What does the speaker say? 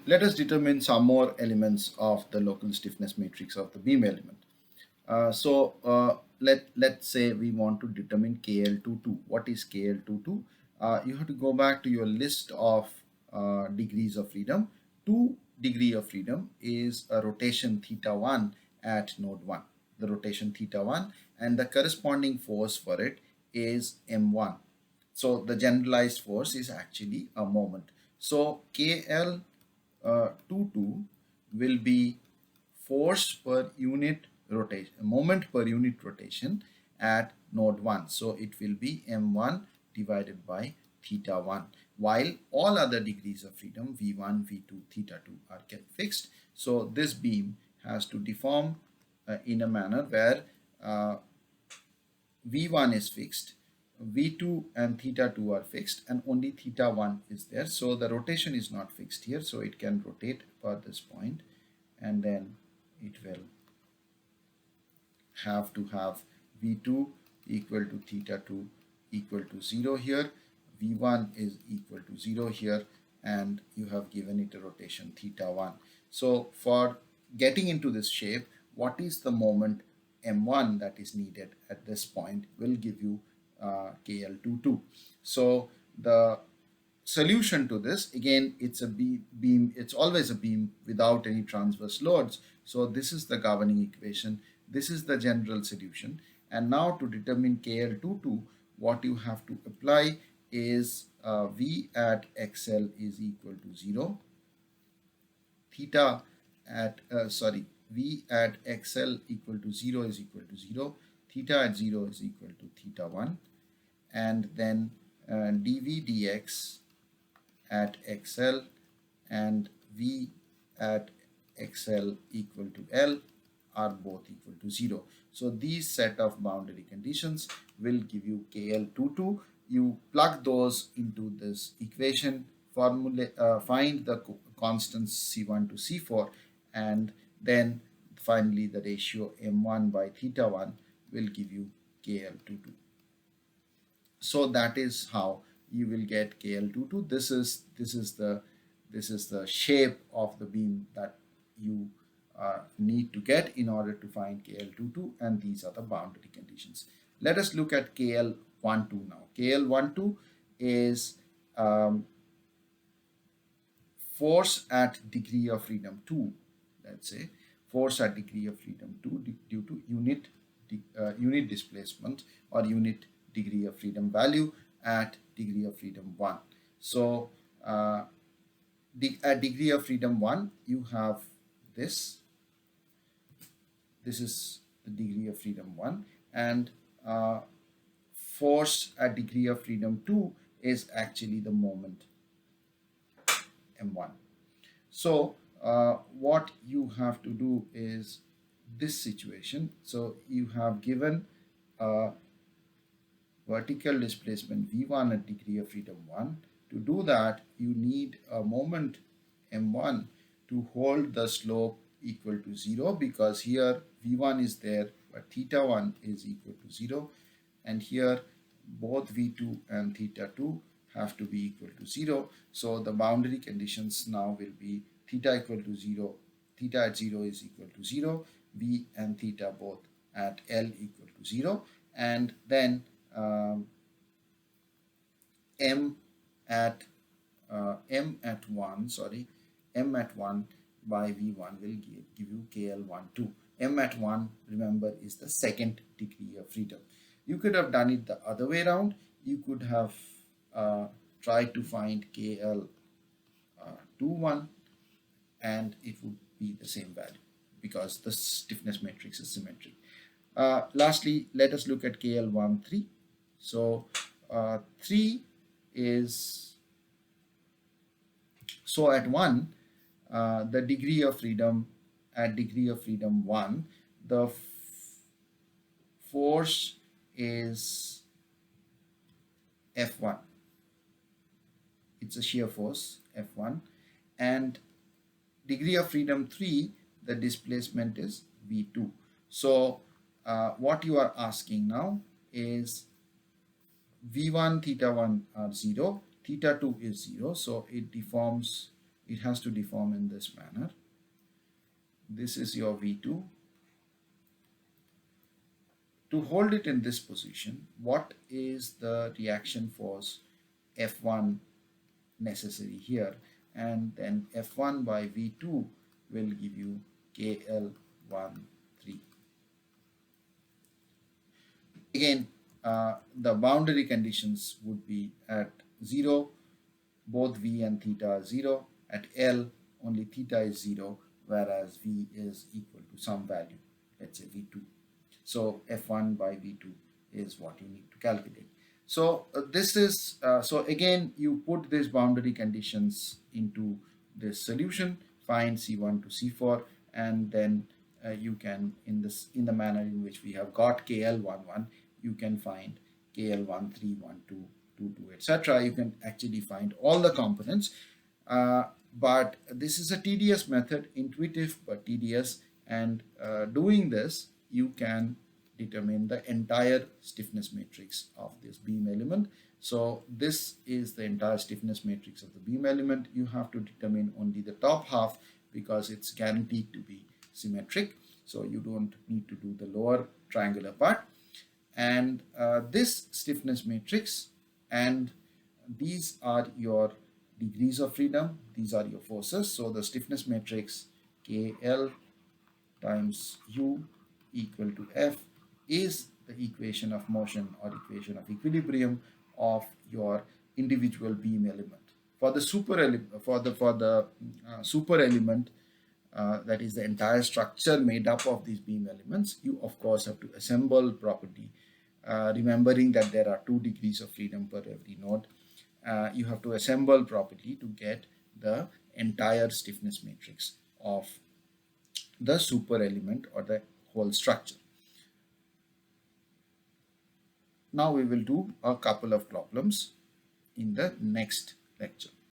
Let us determine some more elements of the local stiffness matrix of the beam element. Let's say we want to determine KL22. What is KL22? You have to go back to your list of degrees of freedom. 2 degree of freedom is a rotation theta 1 at node 1. The rotation theta 1 and the corresponding force for it is m1. So the generalized force is actually a moment. So KL 22 will be force per unit rotation, moment per unit rotation at node 1. So it will be m1 divided by theta 1, while all other degrees of freedom v1, v2, theta 2 are kept fixed. So this beam has to deform in a manner where v1 is fixed, v2 and theta 2 are fixed, and only theta 1 is there. So the rotation is not fixed here, so it can rotate per this point, and then it will have to have v2 equal to theta 2 equal to 0 here, v1 is equal to 0 here, and you have given it a rotation theta 1. So for getting into this shape, what is the moment m1 that is needed at this point will give you KL22. So the solution to this, again, it's a beam, it's always a beam without any transverse loads. So this is the governing equation, this is the general solution. And now to determine KL22, what you have to apply is V at XL is equal to 0, theta at V at XL equal to 0 is equal to 0, theta at 0 is equal to theta 1, and then dV dx at XL and V at XL equal to L are both equal to 0. So these set of boundary conditions will give you KL22. You plug those into this equation, find the constants C1 to C4, and then finally the ratio M1 by theta 1 will give you KL22. So that is how you will get KL22. This is the shape of the beam that you need to get in order to find KL22, and these are the boundary conditions. Let us look at KL12 now. KL12 is force at degree of freedom 2, let's say force at degree of freedom 2 due to unit displacement or unit degree of freedom value at degree of freedom 1. So at degree of freedom 1 you have this is the degree of freedom 1, and force at degree of freedom 2 is actually the moment m1. So what you have to do is this situation. So you have given a vertical displacement v1 at degree of freedom 1. To do that, you need a moment m1 to hold the slope equal to 0, because here v1 is there but theta 1 is equal to 0, and here both v2 and theta 2 have to be equal to 0. So the boundary conditions now will be theta equal to 0, theta at 0 is equal to 0, v and theta both at L equal to 0, and then m at 1 by v1 will give you KL12. M at 1, remember, is the second degree of freedom. You could have done it the other way around. You could have tried to find KL21 and it would be the same value because the stiffness matrix is symmetric. Lastly, let us look at KL13. So 3 is, so at 1, the degree of freedom, at degree of freedom 1, the force is F1. It's a shear force F1, and degree of freedom 3, the displacement is V2. So what you are asking now is V1 theta 1 are 0, theta 2 is 0, so it deforms it has to deform in this manner. This is your V2. To hold it in this position, what is the reaction force F1 necessary here? And then F1 by V2 will give you KL13. Again, the boundary conditions would be at 0, both V and theta are 0. At L, only theta is 0, whereas V is equal to some value, let's say V2. So F1 by V2 is what you need to calculate. So this is, so again, you put these boundary conditions into this solution, find C1 to C4, and then you can, in the manner in which we have got KL11, you can find KL13, 12, 22, etc. You can actually find all the components. But this is a tedious method, intuitive but tedious, and doing this, you can determine the entire stiffness matrix of this beam element. So this is the entire stiffness matrix of the beam element. You have to determine only the top half because it's guaranteed to be symmetric. So you don't need to do the lower triangular part. And this stiffness matrix, and these are your degrees of freedom, these are your forces. So the stiffness matrix KL times U equal to F is the equation of motion or equation of equilibrium of your individual beam element. For the super element, that is the entire structure made up of these beam elements, you of course have to assemble properly, remembering that there are 2 degrees of freedom per every node. You have to assemble properly to get the entire stiffness matrix of the super element or the whole structure. Now we will do a couple of problems in the next lecture.